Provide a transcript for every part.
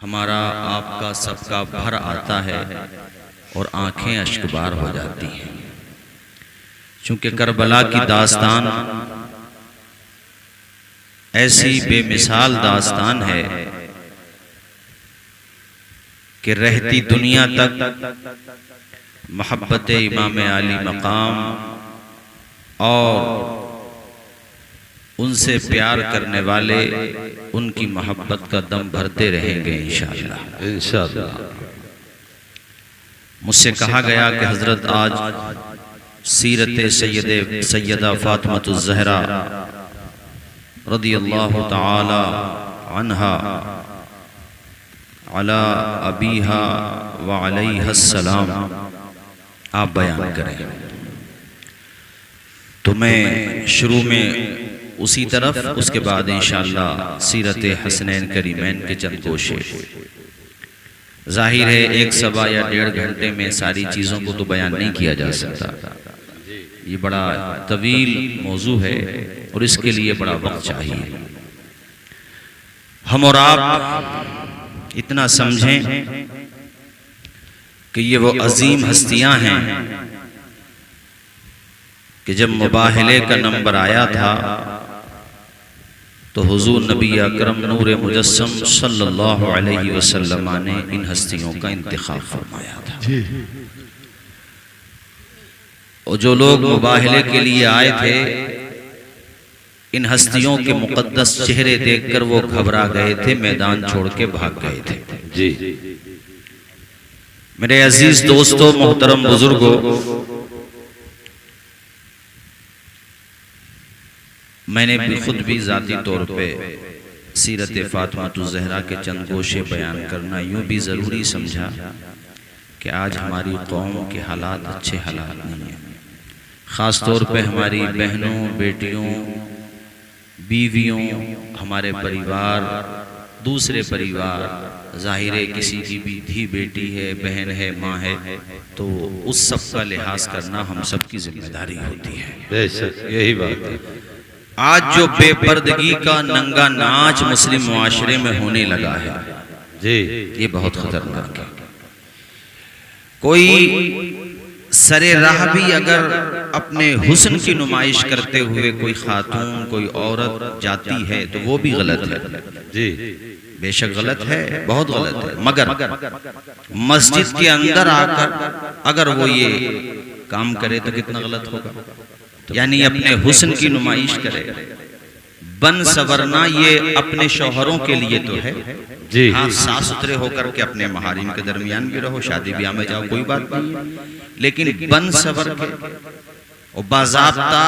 ہمارا آپ کا سب کا بھر آتا ہے اور آنکھیں اشکبار ہو جاتی ہیں، چونکہ کربلا کی داستان ایسی بے مثال داستان ہے کہ رہتی دنیا تک محبت امام علی مقام اور ان سے پیار کرنے والے ان کی محبت کا دم بھرتے رہیں گے انشاءاللہ۔ مجھ سے کہا گیا کہ حضرت آج سیرت سیدہ فاطمۃ الزہرا رضی اللہ تعالی عنہا علی ابیہا وعلیہ السلام آپ بیان کریں، تو میں شروع میں اسی طرف، اس کے بعد انشاءاللہ سیرت حسنین کریمین کے چند گوشے۔ ظاہر ہے ایک سوا یا 1.5 گھنٹے میں ساری چیزوں کو تو بیان نہیں کیا جا سکتا، یہ بڑا طویل موضوع ہے اور اس کے لیے بڑا وقت چاہیے۔ ہم اور آپ اتنا سمجھیں کہ یہ وہ عظیم ہستیاں ہیں کہ جب مباہلے کا نمبر آیا تھا تو حضور نبی اکرم نور مجسم صلی اللہ علیہ وسلم نے ان ہستیوں کا انتخاب فرمایا تھا، اور جو لوگ مباہلے کے لیے آئے تھے ان ہستیوں کے مقدس چہرے دیکھ کر وہ گھبرا گئے تھے، میدان چھوڑ کے بھاگ گئے تھے۔ میرے عزیز دوستو، محترم بزرگوں، میں نے خود بھی ذاتی طور پہ سیرت فاطمۃ الزہرا کے چند گوشے بیان کرنا یوں بھی ضروری سمجھا کہ آج ہماری قوم کے حالات اچھے حالات نہیں ہیں، خاص طور پہ ہماری بہنوں، بیٹیوں، بیویوں، ہمارے پریوار، دوسرے پریوار، ظاہر ہے کسی کی بھی دھی بیٹی ہے، بہن ہے، ماں ہے، تو اس سب کا لحاظ کرنا ہم سب کی ذمہ داری ہوتی ہے۔ بے شک یہی بات ہے۔ آج جو بے پردگی کا ننگا ناچ مسلم معاشرے میں ہونے لگا ہے، یہ بہت خطرناک ہے۔ کوئی سر راہ بھی اگر اپنے حسن کی نمائش کرتے ہوئے کوئی خاتون، کوئی عورت جاتی ہے تو وہ بھی غلط ہے، بے شک غلط ہے، بہت غلط ہے، مگر مسجد کے اندر آ کر اگر وہ یہ کام کرے تو کتنا غلط ہوگا، یعنی اپنے حسن کی نمائش کرے۔ بن سورنا یہ اپنے شوہروں کے لیے تو ہے، ہاں صاف ستھرے ہو کر کے اپنے محارم کے درمیان بھی رہو، شادی بیاہ میں جاؤ، کوئی بات نہیں، لیکن بن سور کے اور باضابطہ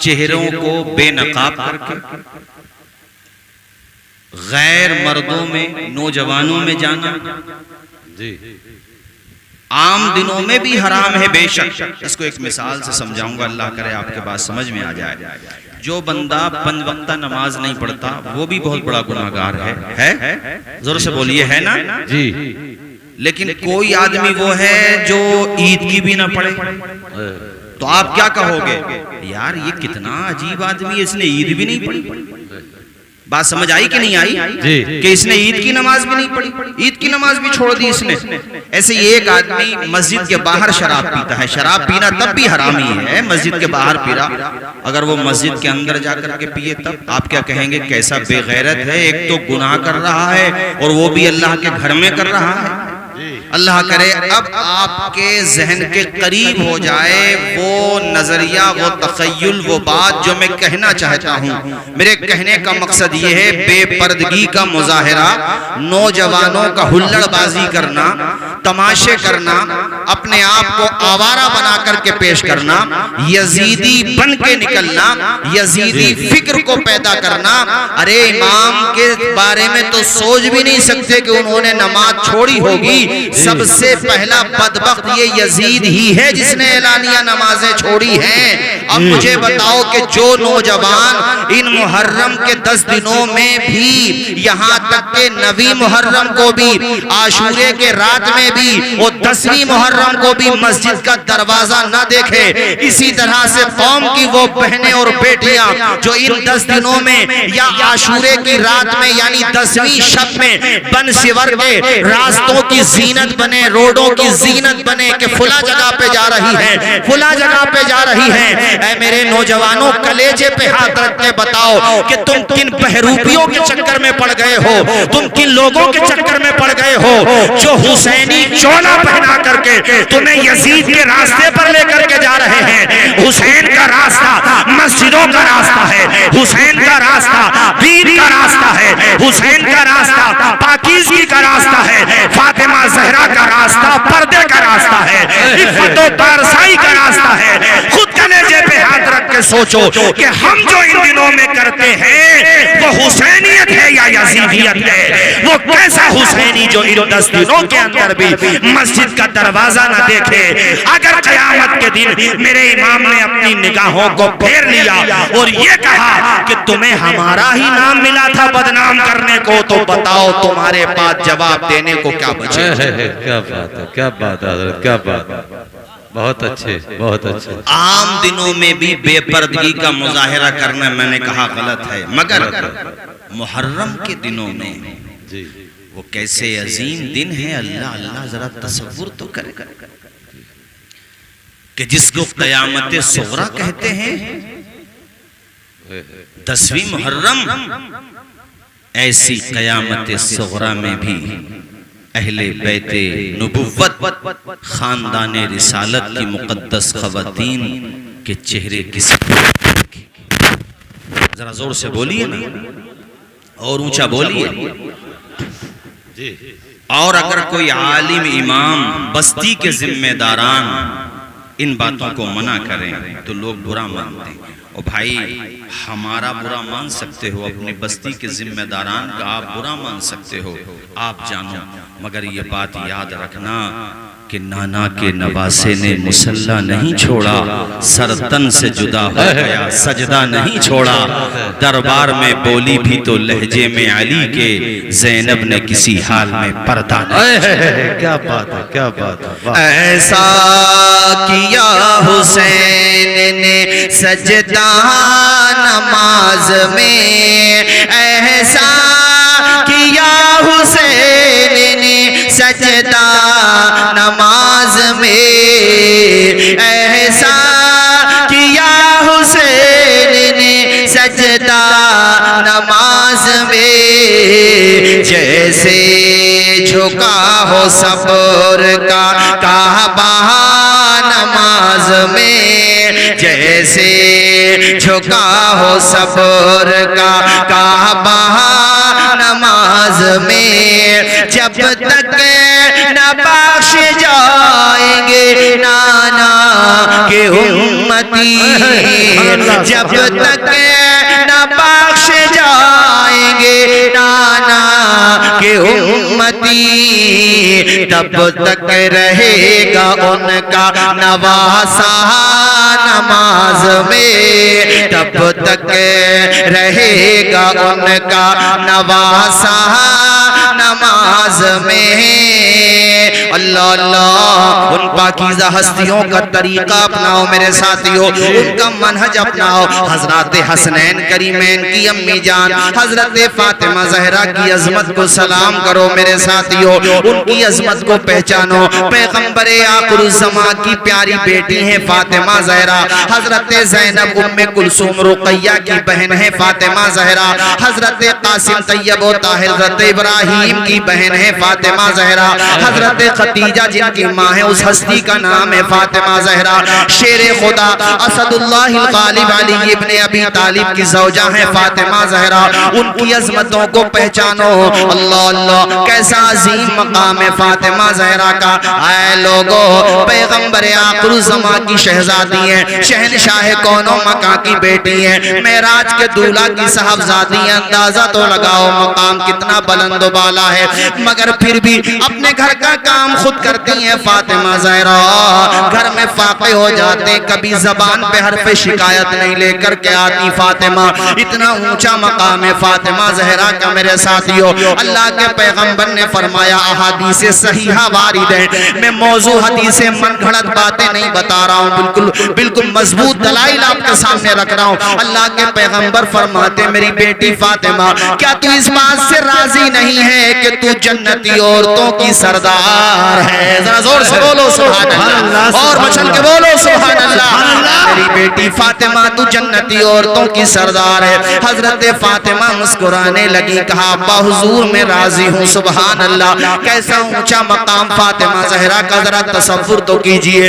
چہروں کو بے نقاب کر کے غیر مردوں میں، نوجوانوں میں جانا عام دنوں میں بھی حرام ہے، بے شک۔ اس کو ایک مثال سے سمجھاؤں گا، اللہ کرے آپ کے بات سمجھ میں آ جائے۔ جو بندہ 5 وقتہ نماز نہیں پڑھتا وہ بھی بہت بڑا گناہگار ہے، زور سے بولیے، ہے نا؟ لیکن کوئی آدمی وہ ہے جو عید کی بھی نہ پڑھے، تو آپ کیا کہو گے؟ یار یہ کتنا عجیب آدمی ہے، اس نے عید بھی نہیں پڑھی۔ بات سمجھ آئی کہ نہیں آئی؟ کہ اس نے عید کی نماز بھی نہیں پڑھی، عید کی نماز بھی چھوڑ دی اس نے۔ ایسے ہی ایک آدمی مسجد کے باہر شراب پیتا ہے، شراب پینا تب بھی حرامی ہے، مسجد کے باہر پی رہا، اگر وہ مسجد کے اندر جا کر کے پیے تب آپ کیا کہیں گے؟ کیسا بے غیرت ہے، ایک تو گناہ کر رہا ہے اور وہ بھی اللہ کے گھر میں کر رہا ہے۔ اللہ کرے اب آپ کے ذہن کے قریب ہو جائے وہ نظریہ، وہ تخیل، وہ بات جو میں کہنا چاہتا ہوں۔ میرے کہنے کا مقصد یہ ہے، بے پردگی کا مظاہرہ، نوجوانوں کا ہلڑ بازی کرنا، تماشے کرنا، اپنے آپ کو آوارہ بنا کر کے پیش کرنا، یزیدی بن کے نکلنا، یزیدی فکر کو پیدا کرنا۔ ارے امام کے بارے میں تو سوچ بھی نہیں سکتے کہ انہوں نے نماز چھوڑی ہوگی، سب سے پہلا بدبخت یہ یزید ہی ہے جس نے اعلانیہ نمازیں چھوڑی ہیں۔ اب مجھے بتاؤ کہ جو نوجوان ان محرم کے 10 دنوں میں بھی، یہاں تک کہ 9 محرم کو بھی، عاشورے کے رات میں بھی، اور 10ویں محرم کو بھی مسجد کا دروازہ نہ دیکھے. اسی طرح سے قوم کی وہ بہنیں اور بیٹیاں جو ان 10 دنوں میں یا عاشورے کی رات میں یعنی 10ویں شب میں بن سور کے راستوں کی زینت بنے, روڈوں کی زینت بنے کہ فلاں جگہ پہ جا رہی ہے, فلاں جگہ پہ جا رہی ہے. اے میرے نوجوانوں, کلیجے پہ ہاتھ رکھ کے بتاؤ کہ تم کن بہروپیوں کے چکر میں پڑ گئے ہو, تم کن لوگوں کے چکر میں پڑ گئے ہو جو حسینی چولا پہنا کر کے تمہیں یزید کے راستے پر لے کر کے جا رہے ہیں. حسین کا راستہ مسجدوں کا راستہ ہے, حسین کا راستہ دین کا راستہ ہے, حسین کا راستہ پاکیزگی کا راستہ ہے, فاطمہ زہرا کا راستہ پردے کا راستہ ہے, عفت و پارسائی کا راستہ ہے. خود کلیجے پہ ہاتھ رکھ کے سوچو کہ ہم جو ان دنوں میں کرتے ہیں وہ حسینیت ہے یا یزیدیت ہے. وہ کیسا حسینی جو ان 10 دنوں کے اندر بھی مسجد کا دروازہ نہ دیکھے. اگر قیامت کے دن میرے امام نے اپنی نگاہوں کو پھیر لیا اور یہ کہا کہ تمہیں ہمارا ہی نام ملا تھا بدنام کرنے کو, تو بتاؤ تمہارے پاس جواب دینے کو کیا بچے. کیا بات ہے, کیا بات ہے حضرت, کیا بات ہے. بہت اچھے, بہت اچھے. عام دنوں میں بھی بے پردگی کا مظاہرہ کرنا میں نے کہا غلط ہے, مگر محرم کے دنوں میں وہ کیسے عظیم دن ہے. اللہ اللہ ذرا تصور تو کرے کہ جس کو قیامت صغریٰ کہتے ہیں, 10ویں محرم, ایسی قیامت صغریٰ میں بھی اہل بیت نبوت خاندان رسالت کی مقدس خواتین کے چہرے کسی ذرا زور سے بولیے نا, اور اونچا بولیے. اور اگر کوئی عالم امام بستی کے ذمہ داران ان باتوں کو منع کریں تو لوگ برا مانتے ہیں. اور بھائی ہمارا برا مان سکتے ہو, اپنی بستی کے ذمہ داران کا آپ برا مان سکتے ہو, آپ جانو, مگر یہ بات یاد رکھنا کہ نانا کے نواسے نے مسلح نہیں چھوڑا, سرتن سے جدا ہو گیا سجدہ نہیں چھوڑا. دربار میں بولی بھی تو لہجے میں علی کے, زینب نے کسی حال میں پردہ نہیں. کیا بات ہے, کیا بات ہے. ایسا کیا حسین نے سجدہ نماز میں, ایسا کیا حسین نے سجدہ نماز میں, ایسا کیا حسین نے سجدہ نماز میں, جیسے جھکا ہو صبر کا کعبہ نماز میں, جیسے جھکا ہو صبر کا کعبہ نماز میں. جب تک نہ بخش جائیں گے نانا کے امتی, جب تک نہ بخش جائیں گے نانا کے امتی, تب تک رہے گا ان کا نواسہ نماز میں, تب تک رہے گا ان کا نواسہ نماز میں. اللہ اللہ, ان پاکیزہ ہستیوں کا طریقہ اپناؤ میرے ساتھیوں, ان کا منہج اپناؤ. حضرات حسنین کریمین کی امی جان حضرت فاطمہ زہرا کی عظمت کو سلام کرو میرے ساتھیوں, ان کی عظمت کو پہچانو. پیغمبر آخر الزمان کی پیاری بیٹی ہیں فاطمہ زہرا, حضرت زینب ام کلثوم رقیہ کی بہن ہے فاطمہ زہرا, حضرت قاسم طیب و طاہر حضرت ابراہیم کی بہن ہے فاطمہ زہرا, حضرت خدیجہ جن کی ماں ہے اس ہستی کا نام ہے فاطمہ زہرا, شیر خدا اسد اللہ الغالب علی ابن ابی طالب کی زوجہ ہیں فاطمہ زہرا. ان کی عظمتوں کو پہچانو. اللہ اللہ, کیسا عظیم مقام ہے فاطمہ زہرا کا. اے لوگو, پیغمبر آخر الزمان کی شہزادی ہیں, شہنشاہ کون و مکان کی بیٹی ہیں, معراج کے دولہ کی صاحبزادی ہیں. اندازہ تو لگاؤ مقام کتنا بلند و بالا ہے, مگر پھر بھی اپنے گھر کا کام خود کرتی ہیں فاطمہ زہرا. گھر میں فاقے ہو جاتے, کبھی زبان پہ حرف شکایت نہیں لے کر کے آتی فاطمہ. اتنا اونچا مقام ہے فاطمہ زہرا کا میرے ساتھیوں. اللہ کے پیغمبر نے فرمایا احادیث صحیحہ وارد ہیں، میں موضوع حدیث من گھڑت باتیں نہیں بتا رہا ہوں، بالکل مضبوط دلائل آپ کے سامنے رکھ رہا ہوں۔ اللہ کے پیغمبر فرماتے میری بیٹی فاطمہ کیا تو اس بات سے راضی نہیں ہے کہ تو جنتی عورتوں کی سردار ہے؟ ذرا زور سے بولو سبحان اللہ، اور مچل کے بولو سبحان اللہ۔ میری بیٹی فاطمہ تو جنتی عورتوں کی سردار ہے۔ حضرت فاطمہ مسکرانے لگی، کہا ابا حضور میں راضی ہوں۔ سبحان اللہ، کیسا اونچا مقام فاطمہ زہرا کا ذرا تصور تو کیجئے۔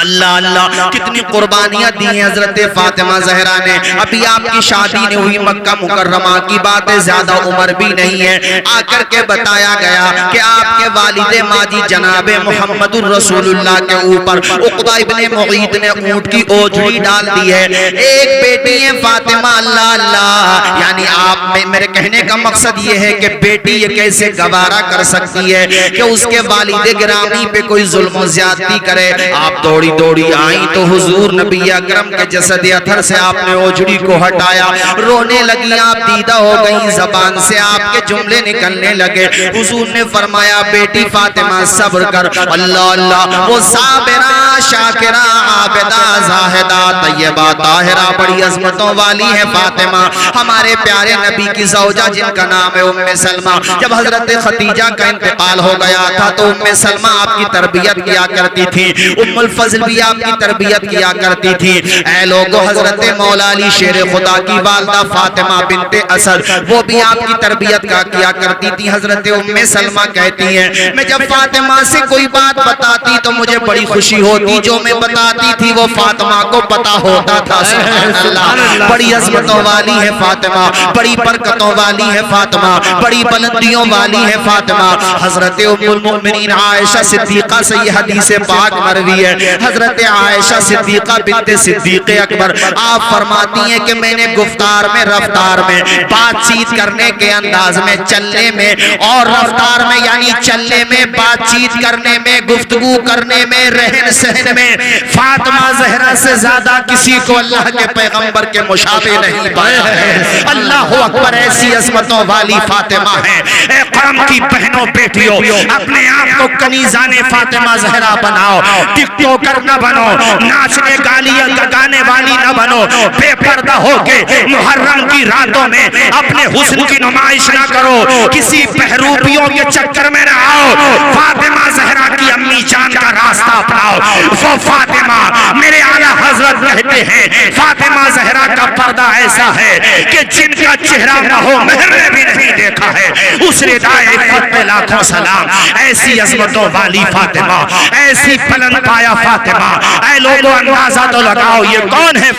اللہ اللہ، کتنی قربانیاں دی ہیں حضرت فاطمہ زہرا نے۔ ابھی آپ کی شادی نہیں ہوئی، مکہ مکرمہ کی باتیں، زیادہ عمر بھی نہیں ہے۔ آ کر کے بتایا گیا کہ آپ کے والد ماجی جناب محمد الرسول اللہ کے اوپر عقبہ ابن معیط نے اونٹ کی اوجھڑی ڈال دی ہے۔ ایک بیٹی ہے فاطمہ، اللہ اللہ، یعنی آپ میرے کہنے کا مقصد یہ ہے کہ بیٹی یہ کیسے گوارا کر سکتی ہے کہ اس کے والد گرامی پہ کوئی ظلم و زیادتی کرے۔ آپ دوڑی دوڑی آئیں تو حضور نبی اکرم کے جسد اطہر سے آپ نے اوجھڑی کو ہٹایا، رونے لگی، آپ دیدہ ہو گئی، زبان سے آپ کے جملے نکلنے لگے۔ حضور نے فرمایا بیٹی فاطمہ صبر کر، اللہ اللہ، وہ صابرہ شاکرہ عابدہ زاہدہ طیبہ طاہرہ بڑی عظمتوں والی ہے فاطمہ، ہمارے پیارے نبی کی زوجہ جن کا نام ہے ام سلمہ۔ جب حضرت خدیجہ کا انتقال ہو گیا تھا تو ام سلمہ آپ کی تربیت کیا کرتی تھی، ام الفضل بھی آپ کی تربیت کیا کرتی تھی۔ اے لوگو، حضرت مولا علی شیر خدا کی والدہ فاطمہ بنت اسد وہ بھی آپ کی تربیت کیا کرتی تھی۔ حضرت ام سلمہ کہتی ہیں میں جب فاطمہ سے کوئی بات بتاتی تو مجھے بڑی خوشی ہوتی، جو میں بتاتی تھی وہ فاطمہ کو پتا ہوتا تھا۔ سبحان اللہ، بڑی عظمتوں والی ہے فاطمہ، بڑی برکتوں والی ہے فاطمہ، بڑی بلندیوں والی ہے فاطمہ۔ حضرت ام المؤمنین عائشہ صدیقہ سے یہ حدیث پاک مروی ہے۔ حضرت عائشہ صدیقہ بنت صدیق اکبر آپ فرماتی ہیں کہ میں نے گفتار میں، رفتار میں، بات چیت کرنے کے انداز میں، چلنے میں اور رفتار میں، یعنی چلنے میں، بات چیت کرنے میں، گفتگو کرنے میں، رہن سہن میں فاطمہ زہرا سے زیادہ کسی کو اللہ کے پیغمبر کے مشابہ نہیں پایا ہے۔ اللہ اکبر، ایسی عظمتوں والی فاطمہ ہے۔ اے قوم کی بہنوں بیٹیوں، اپنے آپ کو کنیزان فاطمہ زہرا بناؤ، ٹک ٹوکر نہ بنو، ناچنے گانے والی نہ بنو، بے پردہ ہو کے محرم کی راتوں میں اپنے حسن کی نمائش نہ کرو، کسی بہروپیوں کے چکر میں نہ آؤ، فاطمہ زہرا کی امی جان کا راستہ اپناؤ۔ وہ فاطمہ، میرے اعلیٰ حضرت کہتے ہیں فاطمہ زہرا کا پردہ ایسا ہے کہ جن کا چہرہ مہو مہر نے بھی نہیں دیکھا ہے، اس ردائے عفت پہ لاکھوں سلام۔ ایسی عظمتوں والی فاطمہ، ایسی بلند پایا فاطمہ، اے لوگوں اندازہ تو لگاؤ یہ کون ہے؟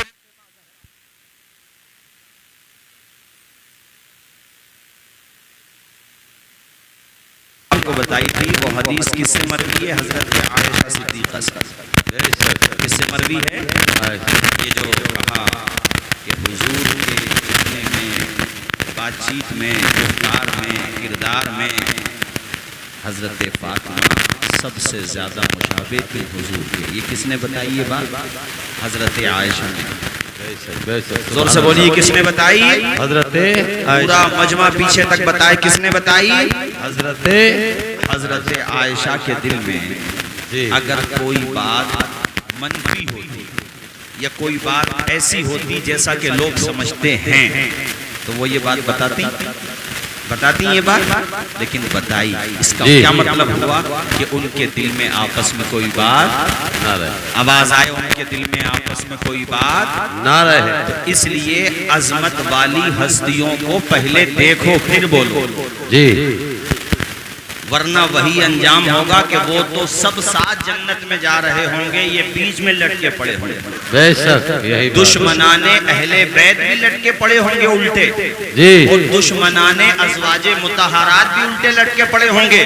کو بتائی تھی وہ حدیث کس سے مروی ہے؟ حضرت عائشہ صدیقہ سے۔ کس سے مروی ہے؟ یہ جو کہا کہ حضور کے چلنے میں، بات چیت میں، گفتار میں، کردار میں حضرت فاطمہ سب سے زیادہ مشابہ تھی حضور کے۔ یہ کس نے بتائی یہ بات؟ حضرت عائشہ نے۔ زور سے بولیے کس نے بتائی؟ حضرت پورا مجمع پیچھے تک بتائے کس نے بتائی؟ حضرت عائشہ کے دل میں اگر کوئی بات منفی ہوتی یا کوئی بات ایسی ہوتی جیسا کہ لوگ سمجھتے ہیں تو وہ یہ بات بتاتی یہ بات، لیکن بتائی۔ اس کا کیا مطلب ہوا کہ ان کے دل میں آپس میں کوئی بات نہ رہے، آواز آئے ان کے دل میں آپس میں کوئی بات نہ رہے۔ اس لیے عظمت والی ہستیوں کو پہلے دیکھو پھر بولو، ورنہ وہی انجام ہوگا کہ وہ تو سب ساتھ جنت میں جا رہے ہوں گے، یہ بیچ میں لٹکے پڑے ہوں گے۔ بے شک دشمنان اہل بیت بھی لٹکے پڑے ہوں گے الٹے، اور دشمنان ازواج مطہرات بھی الٹے لٹکے پڑے ہوں گے،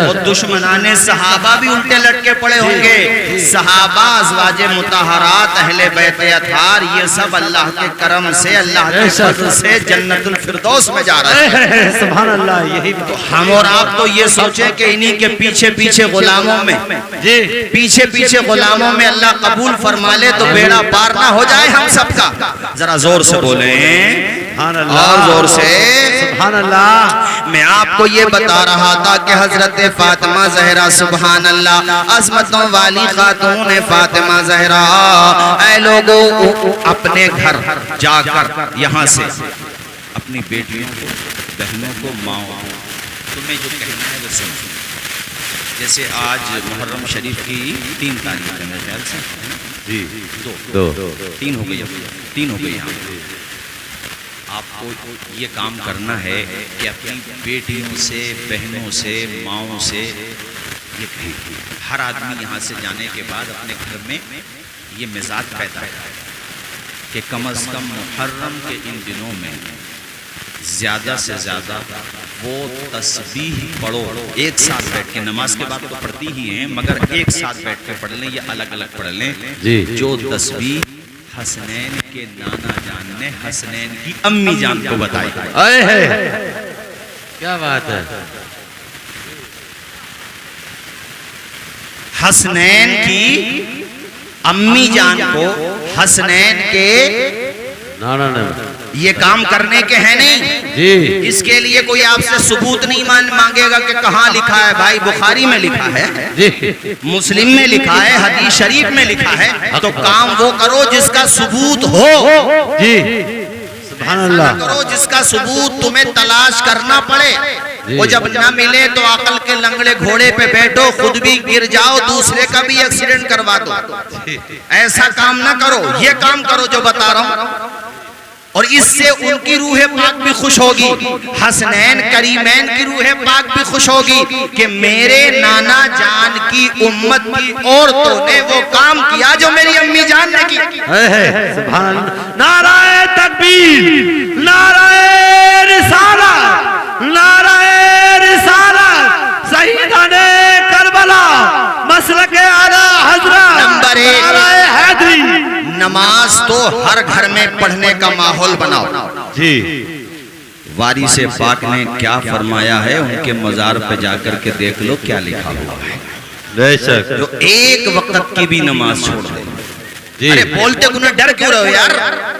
اور دشمنان صحابہ بھی الٹے لٹکے پڑے ہوں گے۔ صحابہ، ازواج مطہرات، اہل بیت اطہار، یہ سب اللہ کے کرم سے، اللہ کے فضل سے جنت الفردوس میں جا رہے ہیں۔ سبحان اللہ۔ یہی تو ہم اور آپ تو یہ سوچیں کہ انہی کے پیچھے پیچھے غلاموں میں، پیچھے پیچھے غلاموں میں اللہ قبول فرما لے تو بیڑا پار نہ ہو جائے ہم سب کا۔ ذرا زور سے بولیں اور زور سے سبحان اللہ۔ میں آپ کو یہ بتا رہا تھا کہ حضرت فاطمہ زہرا سبحان اللہ عظمتوں والی خاتون فاطمہ زہرا، اے لوگوں اپنے گھر جا کر یہاں سے اپنی بیٹیوں کو، بہنوں کو، ماؤں، تمہیں جو کہنا ہے وہ سمجھو. جیسے آج محرم شریف کی 3 تاریخ ہے میرے خیال سے، جی 3 ہو گئی، 3 ہو گئی. یہاں آپ کو یہ کام کرنا ہے کہ اپنی بیٹیوں سے، بہنوں سے، ماؤں سے یہ کہیں، ہر آدمی یہاں سے جانے کے بعد اپنے گھر میں یہ مزاج پیدا ہے کہ کم از کم محرم کے ان دنوں میں زیادہ سے زیادہ وہ تسبیح پڑھو. ایک ساتھ بیٹھ کے، نماز کے بعد تو پڑھتی ہی ہیں مگر ایک ساتھ بیٹھ کے پڑھ لیں یا الگ الگ پڑھ لیں. جو تسبیح حسنین کے نانا جان نے حسنین کی امی جان کو بتائی. کیا بات ہے. حسنین کی امی جان کو حسنین کے نانا نے یہ کام کرنے کے ہیں نہیں جی. اس کے لیے کوئی آپ سے ثبوت نہیں مانگے گا کہ کہاں لکھا ہے. بھائی بخاری میں لکھا ہے جی، مسلم میں لکھا ہے، حدیث شریف میں لکھا ہے. تو کام وہ کرو جس کا ثبوت ہو جی. سبحان اللہ. کرو جس کا ثبوت تمہیں تلاش کرنا پڑے. وہ جب نہ ملے تو عقل کے لنگڑے گھوڑے پہ بیٹھو، خود بھی گر جاؤ، دوسرے کا بھی ایکسیڈنٹ کروا دو. ایسا کام نہ کرو. یہ کام کرو جو بتا رہا ہوں، اور اس سے ان کی روح پاک بھی خوش ہوگی، حسنین کریمین کی روح پاک بھی خوش ہوگی کہ میرے نانا جان کی امت کی عورتوں نے وہ کام کیا جو میری امی جان نے کی. سبحان اللہ. نعرہ تکبیر، نعرہ رسالت، نعرہ رسالت، سیدان کربلا، مسلک اعلی حضرت. نمبر 1 نعرہ حیدری. نماز تو ہر گھر میں پڑھنے کا ماحول بناؤ جی. وارث پاک نے کیا فرمایا ہے، ان کے مزار پہ جا کر کے دیکھ لو کیا لکھا ہوا ہے. بے شک. جو ایک وقت کی بھی نماز چھوڑ دے. جی. ارے بولتے گنے ڈر کیوں رہے ہو یار؟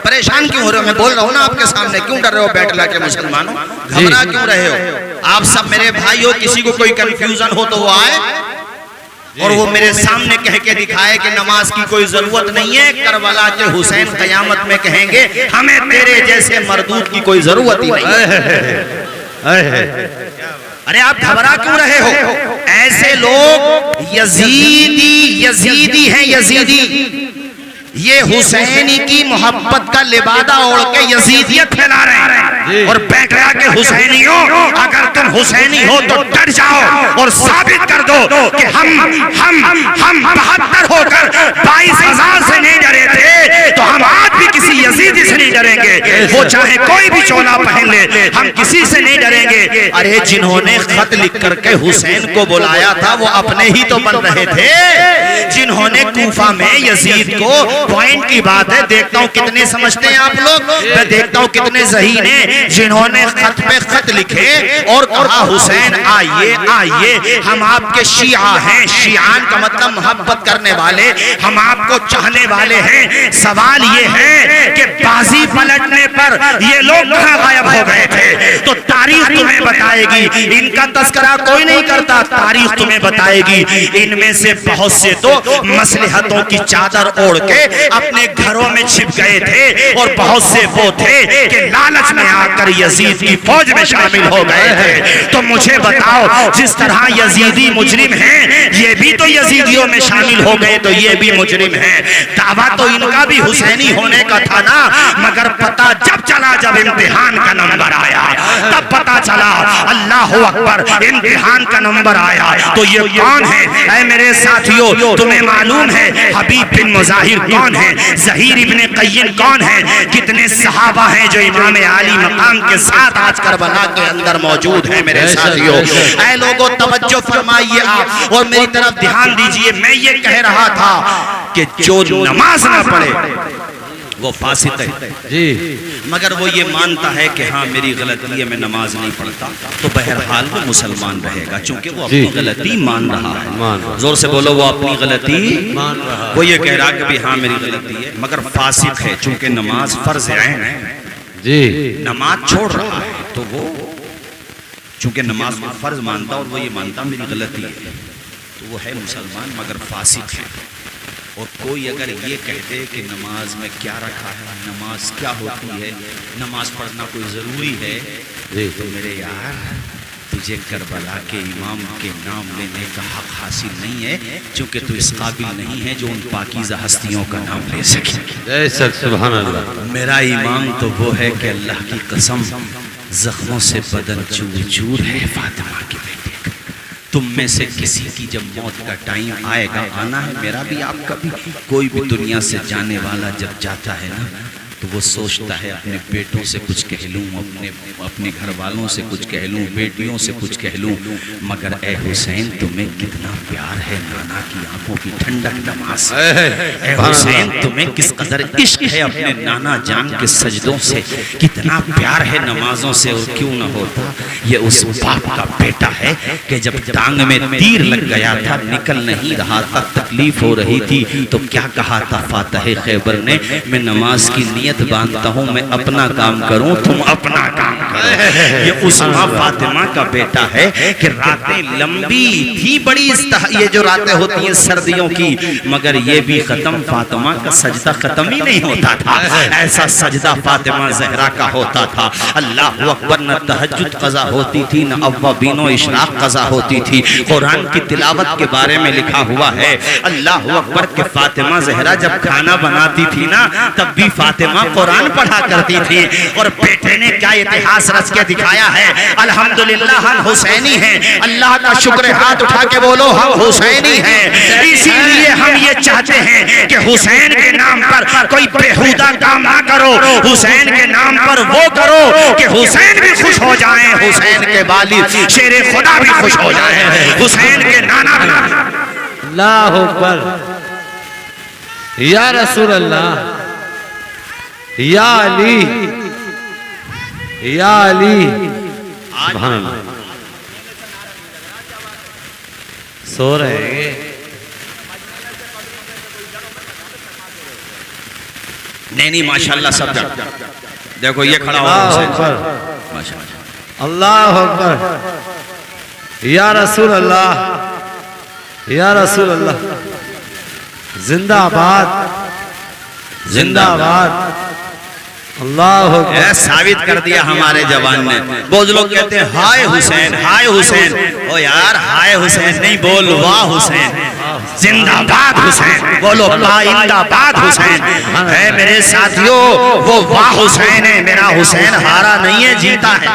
پریشان کیوں ہو رہے ہو؟ میں بول رہا ہوں نا آپ کے سامنے. کیوں ڈر رہے ہو بیٹھ لا کے مسلمانوں؟ گھبرا کیوں رہے ہو؟ آپ سب میرے بھائیوں، کسی کو کوئی کنفیوژن ہو تو وہ آئے اور وہ میرے سامنے کہہ کے دکھائے کہ نماز کی کوئی ضرورت نہیں ہے. کربلا کے حسین قیامت میں کہیں گے ہمیں تیرے جیسے مردود کی کوئی ضرورت ہی نہیں. ارے آپ گھبرا کیوں رہے ہو؟ ایسے لوگ یزیدی ہیں. یزیدی یہ حسینی کی محبت کا لبادہ اوڑھ کے یزیدیت پھیلا رہے ہیں. اور بیٹھ رہا کہ حسینیوں، اگر تم حسینی ہو تو ڈر جاؤ اور ثابت کر دو کہ ہم 72 ہو کر 22,000 سے نہیں ڈرے تھے تو ہم آج بھی کسی یزیدی سے نہیں ڈریں گے. وہ چاہے کوئی بھی چولا پہن لے، ہم کسی سے نہیں ڈریں گے. ارے جنہوں نے خط لکھ کر کے حسین کو بلایا تھا وہ اپنے ہی تو بن رہے تھے. جنہوں نے کوفہ میں یزید کو، پوائنٹ کی بات ہے، دیکھتا ہوں کتنے سمجھتے ہیں آپ لوگ، میں دیکھتا ہوں کتنے ذہین ہیں، جنہوں نے خط پہ خط لکھے اور کہا حسین آئیے آئیے، ہم آپ کے شیعہ ہیں. شیعان کا مطلب محبت کرنے والے، ہم آپ کو چاہنے والے ہیں. سوال یہ ہے کہ بازی پلٹنے پر یہ لوگ کہاں غائب ہو گئے تھے؟ تو تاریخ تمہیں بتائے گی. ان کا تذکرہ کوئی نہیں کرتا، تاریخ تمہیں بتائے گی. ان میں سے بہت سے تو مصلحتوں کی چادر اوڑھ کے اپنے گھروں میں چھپ گئے تھے، اور بہت سے وہ تھے کہ لالچ میں آ کر یزید کی فوج میں شامل ہو گئے تھے. تو مجھے بتاؤ، جس طرح یزیدی مجرم ہیں، یہ بھی تو یزیدیوں میں شامل ہو گئے تو یہ بھی مجرم ہیں. دعویٰ تو ان کا بھی حسینی ہونے کا تھا نا، مگر پتہ جب چلا، جب امتحان کا نمبر آیا تب پتہ چلا. اللہ اکبر. امتحان کا نمبر آیا تو یہ کون ہے؟ اے میرے ساتھیوں، تمہیں معلوم ہے حبیب بن مظاہر کون ہے؟ زہیر ابن قیم کون ہے؟ کتنے صحابہ ہیں جو امام عالی مقام کے ساتھ آج کربلا کے اندر موجود ہیں میرے ساتھیوں. اے لوگوں توجہ فرمائیے آپ اور میری طرف دھیان دیجئے. میں یہ کہہ رہا تھا کہ جو نماز نہ پڑھے وہ فاسق ہے جی. مگر وہ یہ مانتا ہے کہ ہاں میری غلطی ہے، میں نماز نہیں پڑھتا، تو بہرحال وہ مسلمان رہے گا چونکہ وہ اپنی غلطی مان رہا ہے. زور سے بولو، وہ اپنی غلطی مان رہا ہے. وہ یہ کہہ رہا کہ بھی ہاں میری غلطی ہے مگر فاسق ہے چونکہ نماز فرض عین ہے جی. نماز چھوڑ رہا ہے تو وہ چونکہ نماز کو فرض مانتا اور وہ یہ مانتا میری غلطی ہے، تو وہ ہے مسلمان مگر فاسق ہے۔ اور کوئی اگر یہ کہہ دے کہ نماز میں کیا رکھا ہے، نماز کیا ہوتی ہے، نماز پڑھنا کوئی ضروری ہے، تو میرے یار تجھے کربلا کے امام کے نام لینے کا حق حاصل نہیں ہے، چونکہ تو اس قابل نہیں ہے جو ان پاکیزہ ہستیوں کا نام لے سکے۔ بے شک سبحان اللہ۔ میرا ایمان تو وہ ہے کہ اللہ کی قسم زخموں سے بدن چور چور ہے فاطمہ کے بیٹے کا۔ تم میں سے کسی کی جب موت کا ٹائم آئے گا، آنا ہے میرا بھی آپ کا بھی، کوئی بھی دنیا سے جانے والا جب جاتا ہے نا تو وہ سوچتا ہے اپنے بیٹوں سے کچھ کہہ لوں، اپنے گھر والوں سے کچھ کہہ لوں، بیٹیوں سے کچھ کہہ لوں، مگر اے حسین تمہیں کتنا پیار ہے نانا کی آنکھوں کی ٹھنڈک نماز، اے حسین تمہیں کس قدر عشق ہے اپنے نانا جان کے سجدوں سے، کتنا پیار ہے نمازوں سے، اور کیوں نہ ہوتا یہ اس باپ کا بیٹا ہے کہ جب ٹانگ میں تیر لگ گیا تھا، نکل نہیں رہا تھا، تکلیف ہو رہی تھی، تو کیا کہا تھا فاتح خیبر نے، میں نماز کی نیت باندھتا ہوں، میں اپنا کام کروں تم اپنا کام کرو۔ یہ اسمہ فاطمہ کا بیٹا ہے کہ راتیں لمبی تھی بڑی، یہ جو راتیں ہوتی ہیں سردیوں کی، مگر یہ بھی ختم، فاطمہ کا سجدہ ختم ہی نہیں ہوتا تھا، ایسا سجدہ فاطمہ زہرا کا ہوتا تھا۔ اللہ اکبر، نہ تہجد قضا ہوتی تھی، نہ اوابین و اشراق قضا ہوتی تھی۔ قرآن کی تلاوت کے بارے میں لکھا ہوا ہے اللہ اکبر کہ فاطمہ زہرا جب کھانا بناتی تھی نا تب بھی فاطمہ قرآن پڑھا کرتی تھی، اور بیٹے نے کیا اتہاس رچ کے دکھایا ہے، الحمدللہ ہم حسینی ہیں، اللہ کا شکر، ہاتھ اٹھا کے بولو ہم حسینی ہیں۔ اسی لیے ہم یہ چاہتے ہیں کہ حسین کے نام پر کوئی بےہودہ کام نہ کرو، حسین کے نام پر وہ کرو کہ حسین بھی خوش ہو جائیں، حسین کے والد شیر خدا بھی خوش ہو جائیں، حسین کے نانا بھی۔ اللہ اکبر، یا رسول اللہ، یا علی، یا علی، سبحان اللہ۔ سو رہے ہیں نہیں ماشاءاللہ سب جا دیکھو یہ کھڑا ہوا اللہ اکبر، یا رسول اللہ، یا رسول اللہ، زندہ آباد، زندہ آباد، اللہ اکبر۔ ثابت کر دیا ہمارے جوان نے۔ بہت لوگ کہتے ہیں ہائے حسین، ہائے حسین، او یار ہائے حسین نہیں، بول واہ حسین، زندہ باد حسین، بولو پائندہ باد حسین۔ اے میرے ساتھیوں وہ واہ حسین ہے، میرا حسین ہارا نہیں ہے، جیتا ہے۔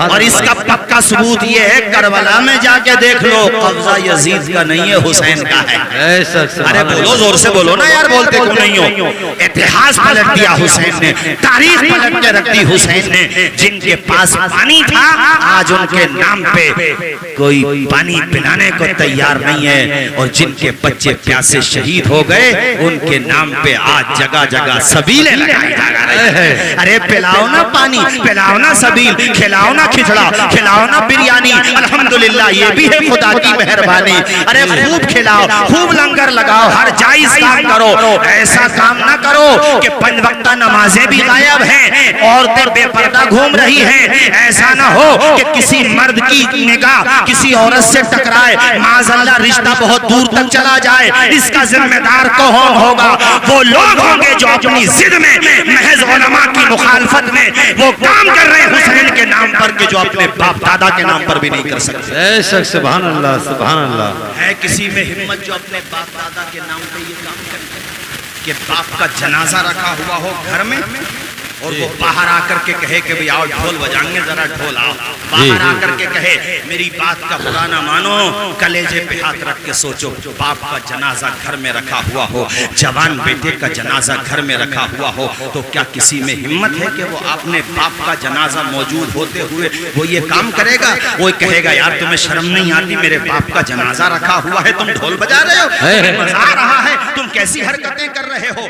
اور اس کا پکا ثبوت یہ ہے کربلا میں جا کے دیکھ لو، قبضہ یزید کا نہیں ہے، حسین کا ہے۔ ارے بولو زور سے بولو نا یار، بولتے کیوں نہیں ہو؟ اتہاس پلٹ دیا حسین نے، تاریخ پلٹ کے رکھ دی حسین نے۔ جن کے پاس پانی تھا آج ان کے نام پہ کوئی پانی پلانے کو تیار نہیں ہے، اور جن کے بچے پیاسے شہید ہو گئے ان کے نام پہ آج جگہ جگہ سبیلیں لگائی جا رہی ہیں۔ ارے پلاؤ نا پانی، پلاؤ نا سبیل، کھلاؤ نا کھچڑا، کھلاؤ نا بریانی، الحمدللہ یہ بھی ہے خدا کی مہربانی۔ ارے خوب کھلاؤ، خوب لنگر لگاؤ، ہر جائز کام کرو، ایسا کام نہ کرو کہ 5 وقتہ نمازیں بھی غائب ہیں، عورتیں بے پردہ گھوم رہی ہیں، ایسا نہ ہو کہ کسی مرد کی نگاہ کسی عورت سے ٹکرائے، معاذ اللہ رشتہ بہت دور تک چلا جائے، اس کا ذمہ دار کون ہوگا؟ وہ لوگ ہوں گے جو اپنی ضد میں محض علماء کی مخالفت میں وہ کام کر رہے ہیں حسین کے نام پر کہ جو اپنے باپ دادا کے نام پر بھی نہیں کر سکتے۔ اے شخص سبحان اللہ، سبحان اللہ۔ ہے کسی میں ہمت جو اپنے باپ دادا کے نام پہ یہ کام کرے کہ باپ کا جنازہ رکھا ہوا ہو گھر میں اور وہ باہر آ کر کے کہے کہ آؤ ڈھول بجائیں گے، ذرا ڈھول آؤ، باہر آ کر کے کہے میری بات کا برا نہ مانو، کلیجے پہ ہاتھ رکھ کے سوچو باپ کا جنازہ گھر میں رکھا ہوا ہو، جوان بیٹے کا جنازہ گھر میں رکھا ہوا ہو، تو کیا کسی میں ہمت ہے کہ وہ اپنے باپ کا جنازہ موجود ہوتے ہوئے وہ یہ کام کرے گا؟ وہ کہے گا یار تمہیں شرم نہیں آتی، میرے باپ کا جنازہ رکھا ہوا ہے، تم ڈھول بجا رہے ہو، تمہیں مزہ آ رہا ہے، تم کیسی حرکتیں کر رہے ہو؟